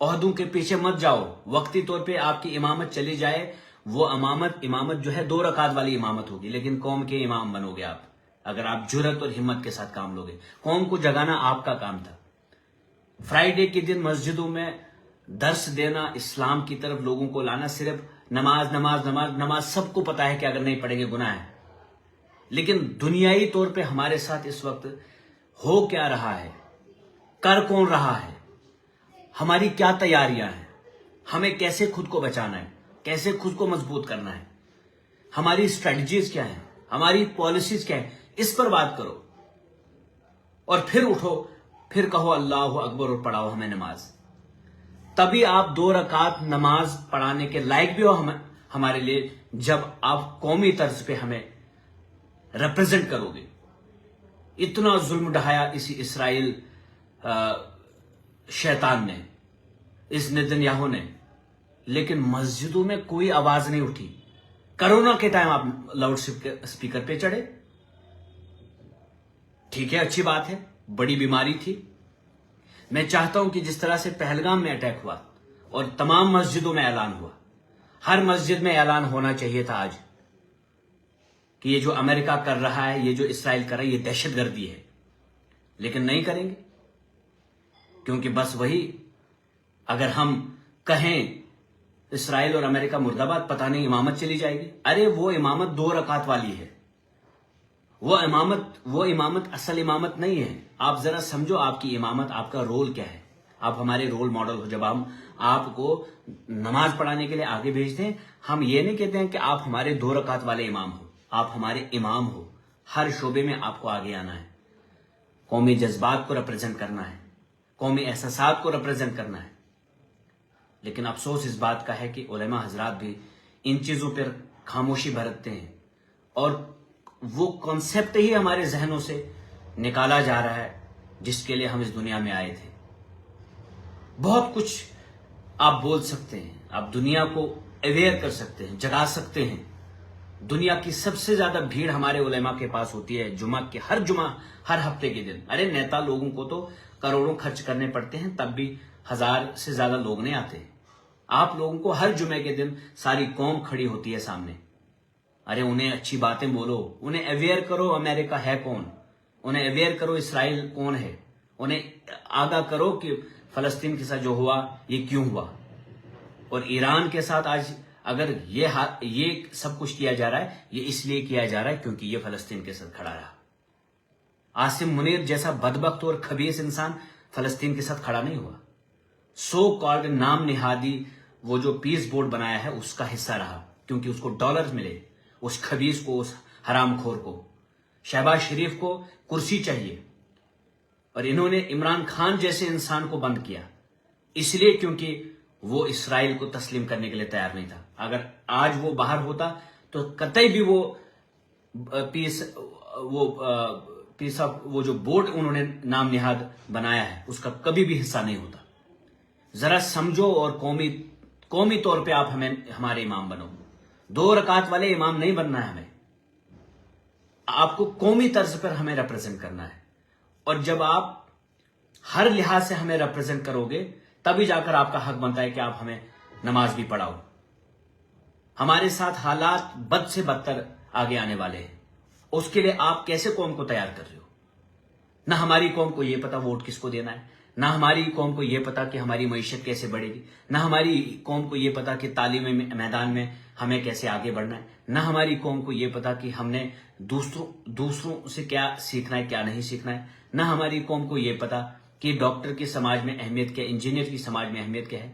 عہدوں کے پیچھے مت جاؤ. وقتی طور پہ آپ کی امامت چلی جائے, وہ امامت جو ہے 2 رکعت والی امامت ہوگی, لیکن قوم کے امام بنو گے آپ اگر آپ جرت اور ہمت کے ساتھ کام لوگے. قوم کو جگانا آپ کا کام تھا. فرائیڈے کے دن مسجدوں میں درس دینا, اسلام کی طرف لوگوں کو لانا, صرف نماز نماز نماز نماز, سب کو پتا ہے کہ اگر نہیں پڑھیں گے گناہ ہے. لیکن دنیائی طور پہ ہمارے ساتھ اس وقت ہو کیا رہا ہے, کر کون رہا ہے, ہماری کیا تیاریاں ہیں, ہمیں کیسے خود کو بچانا ہے, کیسے خود کو مضبوط کرنا ہے, ہماری اسٹریٹجیز کیا ہیں, ہماری پالیسیز کیا ہیں, اس پر بات کرو. اور پھر اٹھو, پھر کہو اللہ اکبر اور پڑھاؤ ہمیں نماز. تبھی آپ 2 رکعت نماز پڑھانے کے لائق بھی ہو ہمارے لیے, جب آپ قومی طرز پہ ہمیں ریپرزینٹ کرو گے. اتنا ظلم ڈھایا اسی اسرائیل شیطان نے, اس نتنیاہو نے, لیکن مسجدوں میں کوئی آواز نہیں اٹھی. کرونا کے ٹائم آپ لاؤڈ اسپیکر پہ چڑھے, ٹھیک ہے, اچھی بات ہے, بڑی بیماری تھی. میں چاہتا ہوں کہ جس طرح سے پہلگام میں اٹیک ہوا اور تمام مسجدوں میں اعلان ہوا, ہر مسجد میں اعلان ہونا چاہیے تھا آج کہ یہ جو امریکہ کر رہا ہے, یہ جو اسرائیل کر رہا ہے, یہ دہشت گردی ہے. لیکن نہیں کریں گے, کیونکہ بس وہی, اگر ہم کہیں اسرائیل اور امریکہ مرد آباد, پتہ نہیں امامت چلی جائے گی. ارے وہ امامت 2 رکعت والی ہے, وہ امامت اصل امامت نہیں ہے. آپ ذرا سمجھو آپ کی امامت, آپ کا رول کیا ہے. آپ ہمارے رول ماڈل ہو. جب ہم آپ کو نماز پڑھانے کے لیے آگے بھیجتے ہیں, ہم یہ نہیں کہتے ہیں کہ آپ ہمارے 2 رکعت والے امام ہو. آپ ہمارے امام ہو, ہر شعبے میں آپ کو آگے آنا ہے, قومی جذبات کو ریپرزینٹ کرنا ہے, قومی احساسات کو ریپرزینٹ کرنا ہے. لیکن افسوس اس بات کا ہے کہ علماء حضرات بھی ان چیزوں پر خاموشی برتتے ہیں, اور وہ کانسیپٹ ہی ہمارے ذہنوں سے نکالا جا رہا ہے جس کے لیے ہم اس دنیا میں آئے تھے. بہت کچھ آپ بول سکتے ہیں, آپ دنیا کو اویئر کر سکتے ہیں, جگا سکتے ہیں. دنیا کی سب سے زیادہ بھیڑ ہمارے علماء کے پاس ہوتی ہے ہر جمعہ, ہر ہفتے کے دن. ارے نیتا لوگوں کو تو کروڑوں خرچ کرنے پڑتے ہیں, تب بھی 1000 سے زیادہ لوگ نہیں آتے. آپ لوگوں کو ہر جمعے کے دن ساری قوم کھڑی ہوتی ہے سامنے. ارے انہیں اچھی باتیں بولو, انہیں اویئر کرو امریکہ ہے کون, انہیں اویئر کرو اسرائیل کون ہے, انہیں آگاہ کرو کہ فلسطین کے ساتھ جو ہوا یہ کیوں ہوا. اور ایران کے ساتھ آج اگر یہ سب کچھ کیا جا رہا ہے, یہ اس لیے کیا جا رہا ہے کیونکہ یہ فلسطین کے ساتھ کھڑا رہا. عاصم منیر جیسا بدبخت اور خبیث انسان فلسطین کے ساتھ کھڑا نہیں ہوا. سو کالڈ نام نہادی وہ جو پیس بورڈ بنایا ہے اس کا حصہ رہا, کیونکہ اس کو ڈالرز ملے, اس خبیث کو, اس حرام خور کو. شہباز شریف کو کرسی چاہیے, اور انہوں نے عمران خان جیسے انسان کو بند کیا اس لیے کیونکہ وہ اسرائیل کو تسلیم کرنے کے لیے تیار نہیں تھا. اگر آج وہ باہر ہوتا تو قطعی بھی وہ جو بورڈ انہوں نے نام نہاد بنایا ہے اس کا کبھی بھی حصہ نہیں ہوتا. ذرا سمجھو اور قومی طور پہ آپ ہمارے امام بنو. 2 رکعت والے امام نہیں بننا ہے ہمیں, آپ کو قومی طرز پر ہمیں ریپرزینٹ کرنا ہے. اور جب آپ ہر لحاظ سے ہمیں ریپرزینٹ کرو گے تبھی جا کر آپ کا حق بنتا ہے کہ آپ ہمیں نماز بھی پڑھاؤ. ہمارے ساتھ حالات بد سے بدتر آگے آنے والے ہیں, اس کے لیے آپ کیسے قوم کو تیار کر رہے ہو؟ نہ ہماری قوم کو یہ پتا ووٹ کس کو دینا ہے, نہ ہماری قوم کو یہ پتا کہ ہماری معیشت کیسے بڑھے گی, نہ ہماری قوم کو یہ پتا کہ تعلیمی میدان میں ہمیں کیسے آگے بڑھنا ہے, نہ ہماری قوم کو یہ پتا کہ ہم نے دوسروں سے کیا سیکھنا ہے کیا نہیں سیکھنا ہے, نہ ہماری قوم کو یہ پتا کہ ڈاکٹر کی سماج میں اہمیت کیا, انجینئر کی سماج میں اہمیت کیا ہے,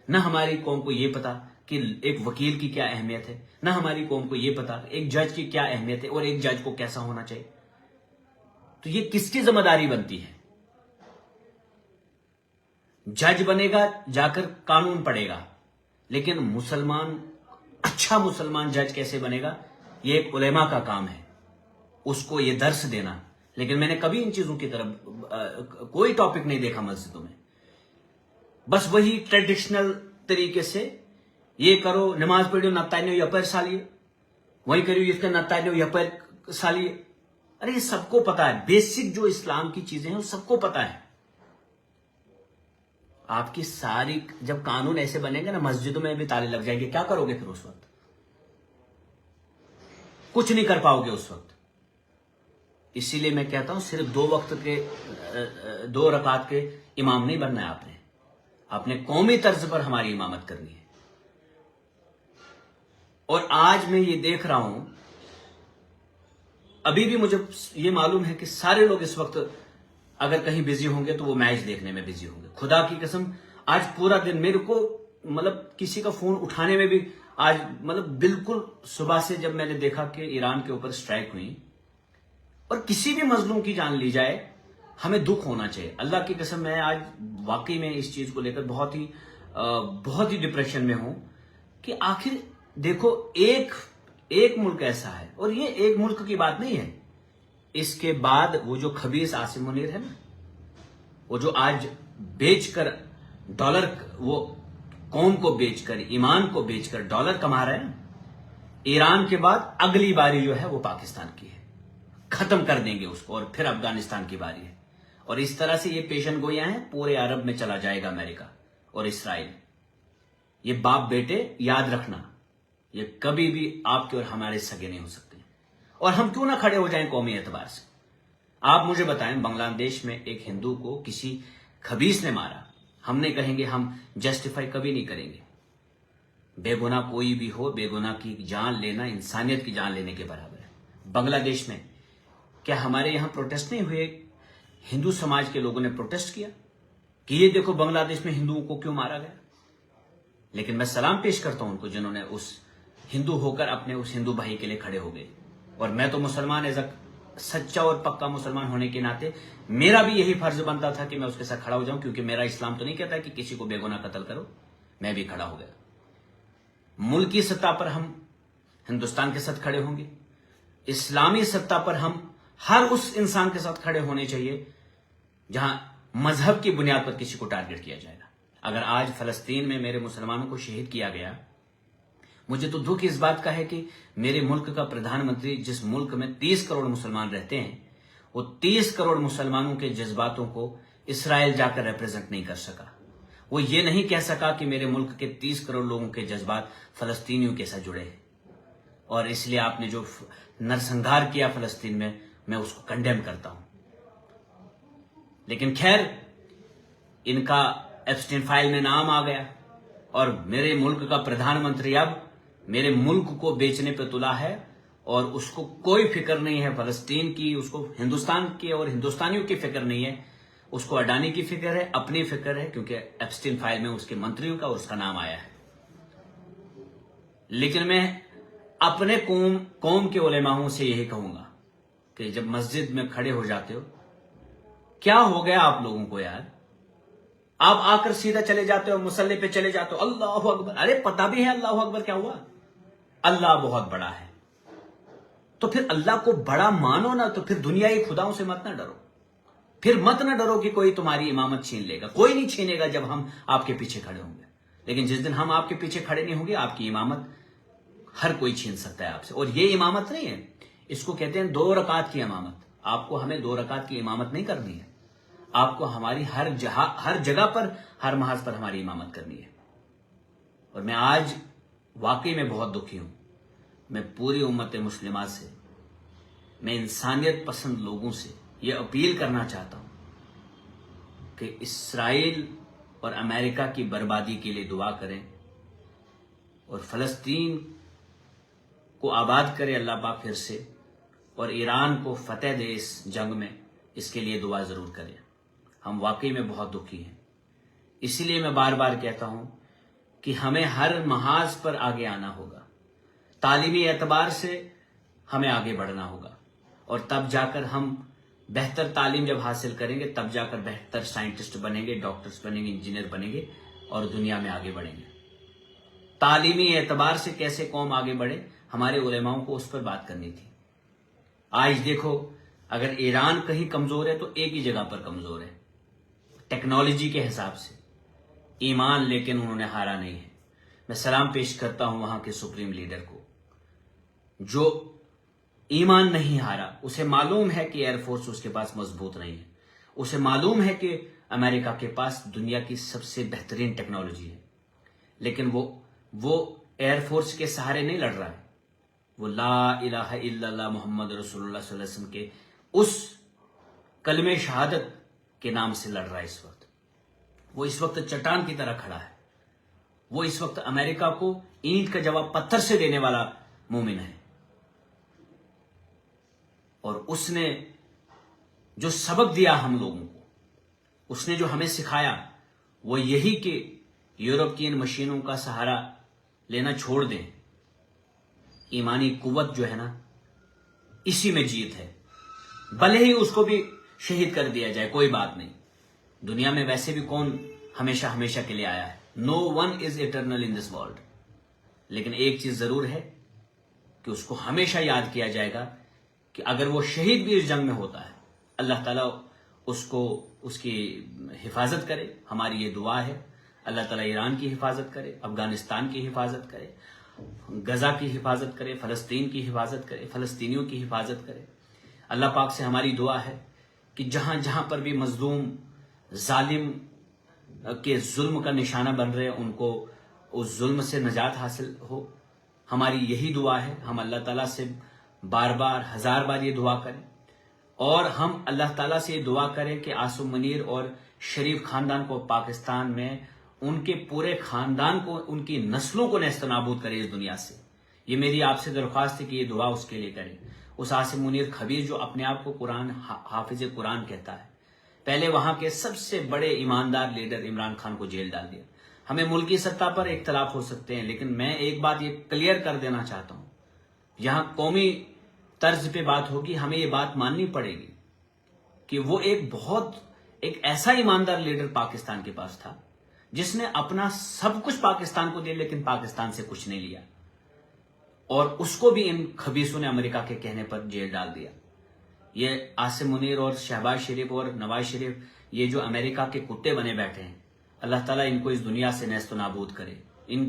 نہ ہماری قوم کو یہ پتا کہ ایک وکیل کی کیا اہمیت ہے, نہ ہماری قوم کو یہ پتا ایک جج کی کیا اہمیت ہے اور ایک جج کو کیسا ہونا چاہیے. تو یہ کس کی ذمہ داری بنتی ہے؟ جج بنے گا جا کر قانون پڑھے گا, لیکن اچھا مسلمان جج کیسے بنے گا یہ ایک علماء کا کام ہے, اس کو یہ درس دینا. لیکن میں نے کبھی ان چیزوں کی طرف کوئی ٹاپک نہیں دیکھا مسجدوں میں. بس وہی ٹریڈیشنل طریقے سے یہ کرو, نماز پڑھو نتائنو یپر سالیے, وہی کریو اس کا نتائنو یپر سالیے. ارے یہ سب کو پتا ہے, بیسک جو اسلام کی چیزیں ہیں وہ سب کو پتا ہے. آپ کی ساری جب قانون ایسے بنے گے نا مسجدوں میں بھی تالے لگ جائیں گے, کیا کرو گے پھر اس وقت؟ کچھ نہیں کر پاؤ گے اس وقت. اسی لیے میں کہتا ہوں صرف 2 وقت کے 2 رکعت کے امام نہیں بننا ہے, آپ نے قومی طرز پر ہماری امامت کرنی ہے. اور آج میں یہ دیکھ رہا ہوں, ابھی بھی مجھے یہ معلوم ہے کہ سارے لوگ اس وقت اگر کہیں بزی ہوں گے تو وہ میچ دیکھنے میں بزی ہوں گے. خدا کی قسم آج پورا دن میرے کو کسی کا فون اٹھانے میں بھی آج بالکل صبح سے جب میں نے دیکھا کہ ایران کے اوپر سٹرائک ہوئی اور کسی بھی مظلوم کی جان لی جائے, ہمیں دکھ ہونا چاہیے. اللہ کی قسم میں آج واقعی میں اس چیز کو لے کر بہت ہی ڈپریشن میں ہوں کہ آخر دیکھو ایک ملک ایسا ہے, اور یہ ایک ملک کی بات نہیں ہے. اس کے بعد وہ جو خبیث عاصم منیر ہے نا, وہ جو آج بیچ کر ڈالر, وہ قوم کو بیچ کر, ایمان کو بیچ کر ڈالر کما رہا ہے نا, ایران کے بعد اگلی باری جو ہے وہ پاکستان کی ہے. ختم کر دیں گے اس کو, اور پھر افغانستان کی باری ہے. اور اس طرح سے یہ پیشن گوئیاں ہیں, پورے عرب میں چلا جائے گا امریکہ اور اسرائیل. یہ باپ بیٹے یاد رکھنا, یہ کبھی بھی آپ کے اور ہمارے سگے نہیں ہو سکتے. اور ہم کیوں نہ کھڑے ہو جائیں قومی اعتبار سے؟ آپ مجھے بتائیں, بنگلہ دیش میں ایک ہندو کو کسی خبیث نے مارا, ہم نے کہیں گے, ہم جسٹیفائی کبھی نہیں کریں گے. بے گناہ کوئی بھی ہو, بے گناہ کی جان لینا انسانیت کی جان لینے کے برابر ہے. بنگلہ دیش میں کیا ہمارے یہاں پروٹیسٹ نہیں ہوئے؟ ہندو سماج کے لوگوں نے پروٹیسٹ کیا کہ یہ دیکھو بنگلہ دیش میں ہندوؤں کو کیوں مارا گیا. لیکن میں سلام پیش کرتا ہوں ان کو جنہوں نے اس ہندو ہو کر اپنے اس ہندو بھائی کے لیے کھڑے ہو گئے. اور میں تو مسلمان, ایز سچا اور پکا مسلمان ہونے کے ناطے میرا بھی یہی فرض بنتا تھا کہ میں اس کے ساتھ کھڑا ہو جاؤں, کیونکہ میرا اسلام تو نہیں کہتا کہ کسی کو بے گناہ قتل کرو. میں بھی کھڑا ہو گیا. ملکی سطح پر ہم ہندوستان کے ساتھ کھڑے ہوں گے, اسلامی سطح پر ہم ہر اس انسان کے ساتھ کھڑے ہونے چاہیے جہاں مذہب کی بنیاد پر کسی کو ٹارگٹ کیا جائے گا. اگر آج فلسطین میں میرے مسلمانوں کو شہید کیا گیا, مجھے تو دکھ اس بات کا ہے کہ میرے ملک کا پردھان منتری, جس ملک میں 30 کروڑ مسلمان رہتے ہیں, وہ 30 کروڑ مسلمانوں کے جذباتوں کو اسرائیل جا کر ریپرزینٹ نہیں کر سکا. وہ یہ نہیں کہہ سکا کہ میرے ملک کے 30 کروڑ لوگوں کے جذبات فلسطینیوں کے ساتھ جڑے ہیں. اور اس لیے آپ نے جو نرسنگھار کیا فلسطین میں اس کو کنڈیم کرتا ہوں. لیکن خیر, ان کا ایبسٹین فائل میں نام آ گیا, اور میرے ملک کا پردھان منتری اب میرے ملک کو بیچنے پہ تلا ہے, اور اس کو کوئی فکر نہیں ہے فلسطین کی, اس کو ہندوستان کی اور ہندوستانیوں کی فکر نہیں ہے. اس کو اڈانی کی فکر ہے, اپنی فکر ہے, کیونکہ ایبسٹین فائل میں اس کے منتریوں کا اور اس کا نام آیا ہے. لیکن میں اپنے قوم کے علماؤں سے یہی کہوں گا کہ جب مسجد میں کھڑے ہو جاتے ہو, کیا ہو گیا آپ لوگوں کو یار؟ آپ آ کر سیدھا چلے جاتے ہو, مصلی پہ چلے جاتے ہو, اللہ اکبر. ارے پتہ بھی ہے اللہ اکبر کیا ہوا؟ اللہ بہت بڑا ہے. تو پھر اللہ کو بڑا مانو نا, تو پھر دنیائی خداؤں سے مت نہ ڈرو. پھر مت نہ ڈرو کہ کوئی تمہاری امامت چھین لے گا. کوئی نہیں چھینے گا جب ہم آپ کے پیچھے کھڑے ہوں گے. لیکن جس دن ہم آپ کے پیچھے کھڑے نہیں ہوں گے, آپ کی امامت ہر کوئی چھین سکتا ہے آپ سے. اور یہ امامت نہیں ہے, اس کو کہتے ہیں 2 رکعت کی امامت. آپ کو ہمیں 2 رکعت کی امامت نہیں کرنی ہے, آپ کو ہماری ہر جگہ پر, ہر محاذ پر ہماری امامت کرنی ہے. اور میں آج واقعی میں بہت دکھی ہوں. میں پوری امت مسلمہ سے, میں انسانیت پسند لوگوں سے یہ اپیل کرنا چاہتا ہوں کہ اسرائیل اور امریکہ کی بربادی کے لیے دعا کریں, اور فلسطین کو آباد کرے اللہ پاک پھر سے, اور ایران کو فتح دے اس جنگ میں. اس کے لیے دعا ضرور کریں. ہم واقعی میں بہت دکھی ہیں. اسی لیے میں بار بار کہتا ہوں کہ ہمیں ہر محاذ پر آگے آنا ہوگا. تعلیمی اعتبار سے ہمیں آگے بڑھنا ہوگا, اور تب جا کر ہم بہتر تعلیم جب حاصل کریں گے, تب جا کر بہتر سائنٹسٹ بنیں گے, ڈاکٹرز بنیں گے, انجینئر بنیں گے, اور دنیا میں آگے بڑھیں گے. تعلیمی اعتبار سے کیسے قوم آگے بڑھے, ہمارے علماؤں کو اس پر بات کرنی تھی. آج دیکھو, اگر ایران کہیں کمزور ہے تو ایک ہی جگہ پر کمزور ہے, ٹیکنالوجی کے حساب سے. ایمان لیکن انہوں نے ہارا نہیں ہے. میں سلام پیش کرتا ہوں وہاں کے سپریم لیڈر کو, جو ایمان نہیں ہارا. اسے معلوم ہے کہ ایئر فورس اس کے پاس مضبوط نہیں ہے, اسے معلوم ہے کہ امریکہ کے پاس دنیا کی سب سے بہترین ٹیکنالوجی ہے، لیکن وہ ایئر فورس کے سہارے نہیں لڑ رہا ہے، وہ لا الہ الا اللہ محمد رسول اللہ صلی اللہ علیہ وسلم کے اس کلمہ شہادت کے نام سے لڑ رہا ہے۔ وہ اس وقت چٹان کی طرح کھڑا ہے، وہ اس وقت امریکہ کو اینٹ کا جواب پتھر سے دینے والا مومن ہے، اور اس نے جو سبق دیا ہم لوگوں کو، اس نے جو ہمیں سکھایا وہ یہی کہ یورپ کی ان مشینوں کا سہارا لینا چھوڑ دیں، ایمانی قوت جو ہے نا اسی میں جیت ہے، بھلے ہی اس کو بھی شہید کر دیا جائے کوئی بات نہیں، دنیا میں ویسے بھی کون ہمیشہ ہمیشہ کے لیے آیا ہے، no one is eternal in this world, لیکن ایک چیز ضرور ہے کہ اس کو ہمیشہ یاد کیا جائے گا کہ اگر وہ شہید بھی اس جنگ میں ہوتا ہے، اللہ تعالیٰ اس کی حفاظت کرے، ہماری یہ دعا ہے، اللہ تعالیٰ ایران کی حفاظت کرے، افغانستان کی حفاظت کرے، غزہ کی حفاظت کرے، فلسطین کی حفاظت کرے، فلسطینیوں کی حفاظت کرے۔ اللہ پاک سے ہماری دعا ہے کہ جہاں جہاں پر بھی مظلوم ظالم کے ظلم کا نشانہ بن رہے ان کو اس ظلم سے نجات حاصل ہو، ہماری یہی دعا ہے۔ ہم اللہ تعالیٰ سے بار بار ہزار بار یہ دعا کریں، اور ہم اللہ تعالیٰ سے یہ دعا کریں کہ عاصم منیر اور شریف خاندان کو پاکستان میں ان کے پورے خاندان کو، ان کی نسلوں کو نیست و نابود کرے اس دنیا سے۔ یہ میری آپ سے درخواست ہے کہ یہ دعا اس کے لیے کریں، اس عاصم منیر خبیر جو اپنے آپ کو حافظ قرآن کہتا ہے، پہلے وہاں کے سب سے بڑے ایماندار لیڈر عمران خان کو جیل ڈال دیا۔ ہمیں ملکی سطح پر اختلاف ہو سکتے ہیں، لیکن میں ایک بات یہ کلیئر کر دینا چاہتا ہوں، یہاں قومی طرز پہ بات ہوگی، ہمیں یہ بات ماننی پڑے گی کہ وہ ایک ایسا ایماندار لیڈر پاکستان کے پاس تھا جس نے اپنا سب کچھ پاکستان کو دیا، لیکن پاکستان سے کچھ نہیں لیا، اور اس کو بھی ان خبیثوں نے امریکہ کے کہنے پر جیل ڈال دیا۔ یہ عاصم منیر اور شہباز شریف اور نواز شریف، یہ جو امریکہ کے کتے بنے بیٹھے ہیں، اللہ تعالیٰ ان کو اس دنیا سے نیست و نابود کرے، ان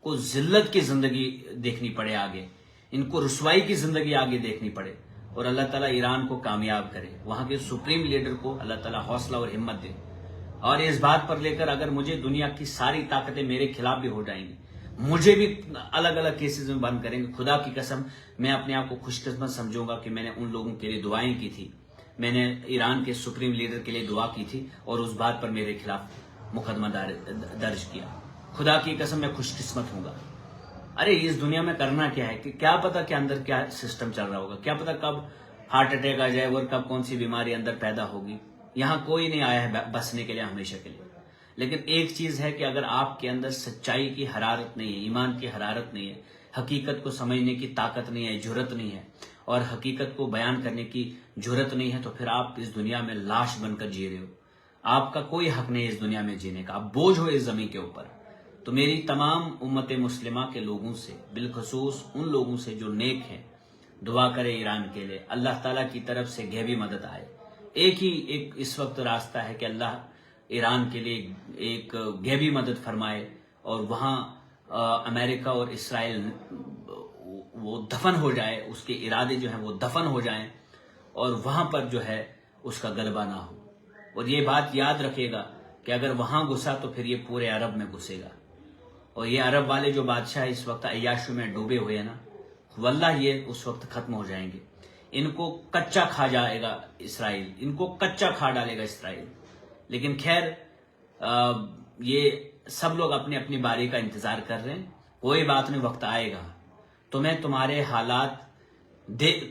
کو ذلت کی زندگی دیکھنی پڑے آگے، ان کو رسوائی کی زندگی آگے دیکھنی پڑے، اور اللہ تعالیٰ ایران کو کامیاب کرے، وہاں کے سپریم لیڈر کو اللہ تعالیٰ حوصلہ اور ہمت دے، اور اس بات پر لے کر اگر مجھے دنیا کی ساری طاقتیں میرے خلاف بھی ہو جائیں گی، مجھے بھی الگ الگ کیسز میں بند کریں گے، خدا کی قسم میں اپنے آپ کو خوش قسمت سمجھوں گا کہ میں نے ان لوگوں کے لیے دعائیں کی تھی، میں نے ایران کے سپریم لیڈر کے لیے دعا کی تھی، اور اس بات پر میرے خلاف مقدمہ درج کیا۔ خدا کی قسم میں خوش قسمت ہوں گا۔ ارے اس دنیا میں کرنا کیا ہے کہ کیا پتا کہ اندر کیا سسٹم چل رہا ہوگا، کیا پتا کب ہارٹ اٹیک آ جائے اور کب کون سی بیماری اندر پیدا ہوگی۔ یہاں کوئی نہیں آیا ہے بسنے کے لیے ہمیشہ کے لیے، لیکن ایک چیز ہے کہ اگر آپ کے اندر سچائی کی حرارت نہیں ہے، ایمان کی حرارت نہیں ہے، حقیقت کو سمجھنے کی طاقت نہیں ہے، جرت نہیں ہے، اور حقیقت کو بیان کرنے کی جرت نہیں ہے، تو پھر آپ اس دنیا میں لاش بن کر جی رہے ہو، آپ کا کوئی حق نہیں ہے اس دنیا میں جینے کا، آپ بوجھ ہو اس زمین کے اوپر۔ تو میری تمام امت مسلمہ کے لوگوں سے، بالخصوص ان لوگوں سے جو نیک ہیں، دعا کرے ایران کے لیے، اللہ تعالیٰ کی طرف سے غیبی مدد آئے۔ ایک اس وقت راستہ ہے کہ اللہ ایران کے لیے ایک غیبی مدد فرمائے، اور وہاں امریکہ اور اسرائیل وہ دفن ہو جائے، اس کے ارادے جو ہیں وہ دفن ہو جائیں، اور وہاں پر جو ہے اس کا غلبہ نہ ہو۔ اور یہ بات یاد رکھے گا کہ اگر وہاں گھسا تو پھر یہ پورے عرب میں گھسے گا، اور یہ عرب والے جو بادشاہ اس وقت عیاشیوں میں ڈوبے ہوئے ہیں نا، واللہ یہ اس وقت ختم ہو جائیں گے، ان کو کچا کھا جائے گا اسرائیل، ان کو کچا کھا ڈالے گا اسرائیل۔ لیکن خیر یہ سب لوگ اپنی اپنی باری کا انتظار کر رہے ہیں، کوئی بات نہیں، وقت آئے گا، تمہیں تمہارے حالات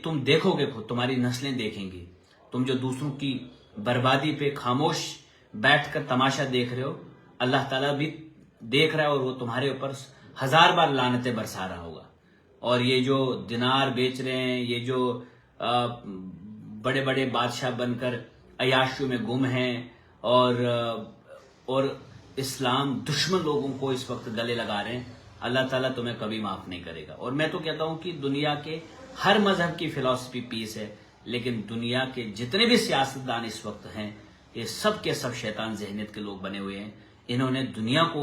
تم دیکھو گے خود، تمہاری نسلیں دیکھیں گی، تم جو دوسروں کی بربادی پہ خاموش بیٹھ کر تماشا دیکھ رہے ہو، اللہ تعالیٰ بھی دیکھ رہا ہے، اور وہ تمہارے اوپر ہزار بار لعنتیں برسا رہا ہوگا۔ اور یہ جو دینار بیچ رہے ہیں، یہ جو بڑے بڑے بادشاہ بن کر عیاشیوں میں گم ہیں، اور اسلام دشمن لوگوں کو اس وقت گلے لگا رہے ہیں، اللہ تعالیٰ تمہیں کبھی معاف نہیں کرے گا۔ اور میں تو کہتا ہوں کہ دنیا کے ہر مذہب کی فلسفی پیس ہے، لیکن دنیا کے جتنے بھی سیاستدان اس وقت ہیں، یہ سب کے سب شیطان ذہنیت کے لوگ بنے ہوئے ہیں، انہوں نے دنیا کو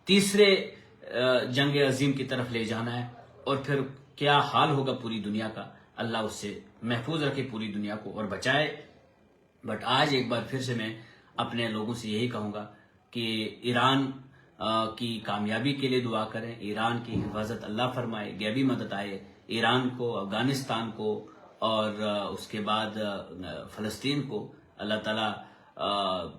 تیسرے جنگ عظیم کی طرف لے جانا ہے، اور پھر کیا حال ہوگا پوری دنیا کا، اللہ اس سے محفوظ رکھے پوری دنیا کو اور بچائے۔ بٹ آج ایک بار پھر سے میں اپنے لوگوں سے یہی کہوں گا کہ ایران کی کامیابی کے لیے دعا کریں، ایران کی حفاظت اللہ فرمائے، غیبی مدد آئے ایران کو، افغانستان کو اور اس کے بعد فلسطین کو۔ اللہ تعالیٰ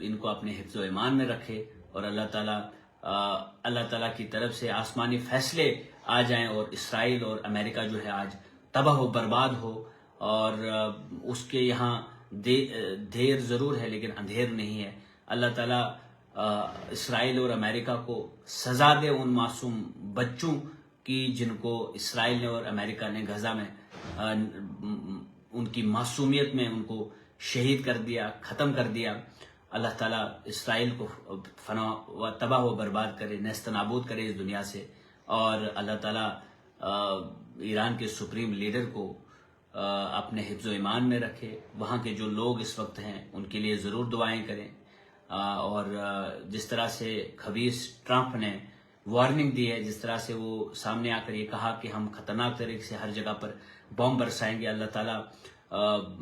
ان کو اپنے حفظ و ایمان میں رکھے، اور اللہ تعالیٰ کی طرف سے آسمانی فیصلے آ جائیں اور اسرائیل اور امریکہ جو ہے آج تباہ و برباد ہو، اور اس کے یہاں دیر ضرور ہے لیکن اندھیر نہیں ہے۔ اللہ تعالیٰ اسرائیل اور امریکہ کو سزا دے ان معصوم بچوں کی جن کو اسرائیل نے اور امریکہ نے غزہ میں ان کی معصومیت میں ان کو شہید کر دیا، ختم کر دیا۔ اللہ تعالیٰ اسرائیل کو تباہ و برباد کرے، نیست نابود کرے اس دنیا سے، اور اللہ تعالیٰ ایران کے سپریم لیڈر کو اپنے حفظ و ایمان میں رکھے۔ وہاں کے جو لوگ اس وقت ہیں ان کے لیے ضرور دعائیں کریں، اور جس طرح سے خبیث ٹرمپ نے وارننگ دی ہے، جس طرح سے وہ سامنے آ کر یہ کہا کہ ہم خطرناک طریقے سے ہر جگہ پر بم برسائیں گے، اللہ تعالیٰ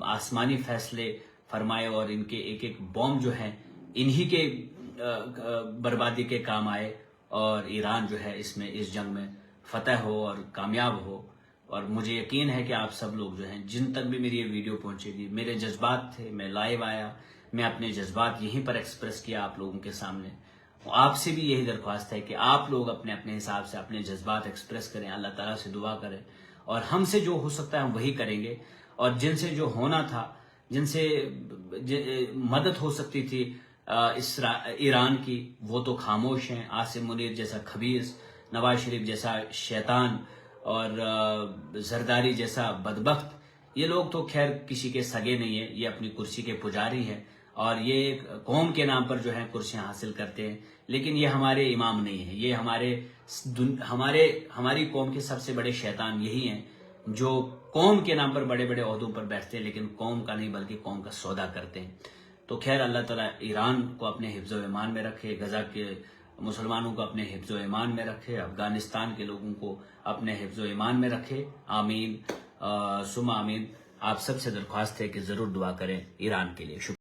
آسمانی فیصلے فرمائے اور ان کے ایک ایک بم جو ہیں انہی کے بربادی کے کام آئے، اور ایران جو ہے اس جنگ میں فتح ہو اور کامیاب ہو۔ اور مجھے یقین ہے کہ آپ سب لوگ جو ہیں، جن تک بھی میری یہ ویڈیو پہنچے گی، میرے جذبات تھے، میں لائیو آیا، میں اپنے جذبات یہیں پر ایکسپریس کیا آپ لوگوں کے سامنے۔ آپ سے بھی یہی درخواست ہے کہ آپ لوگ اپنے اپنے حساب سے اپنے جذبات ایکسپریس کریں، اللہ تعالیٰ سے دعا کریں، اور ہم سے جو ہو سکتا ہے ہم وہی کریں گے، اور جن سے جو ہونا تھا، جن سے مدد ہو سکتی تھی ایران کی، وہ تو خاموش ہیں۔ عاصم منیر جیسا خبیث، نواز شریف جیسا شیطان، اور زرداری جیسا بدبخت، یہ لوگ تو خیر کسی کے سگے نہیں ہیں، یہ اپنی کرسی کے پجاری ہیں، اور یہ قوم کے نام پر جو ہے کرسیاں حاصل کرتے ہیں، لیکن یہ ہمارے امام نہیں ہیں۔ یہ ہماری قوم کے سب سے بڑے شیطان یہی ہیں، جو قوم کے نام پر بڑے بڑے عہدوں پر بیٹھتے ہیں لیکن قوم کا نہیں بلکہ قوم کا سودا کرتے ہیں۔ تو خیر اللہ تعالیٰ ایران کو اپنے حفظ و ایمان میں رکھے، غزہ کے مسلمانوں کو اپنے حفظ و ایمان میں رکھے، افغانستان کے لوگوں کو اپنے حفظ و ایمان میں رکھے، آمین ثم آمین۔ آپ سب سے درخواست ہے کہ ضرور دعا کریں ایران کے لیے۔ شکریہ۔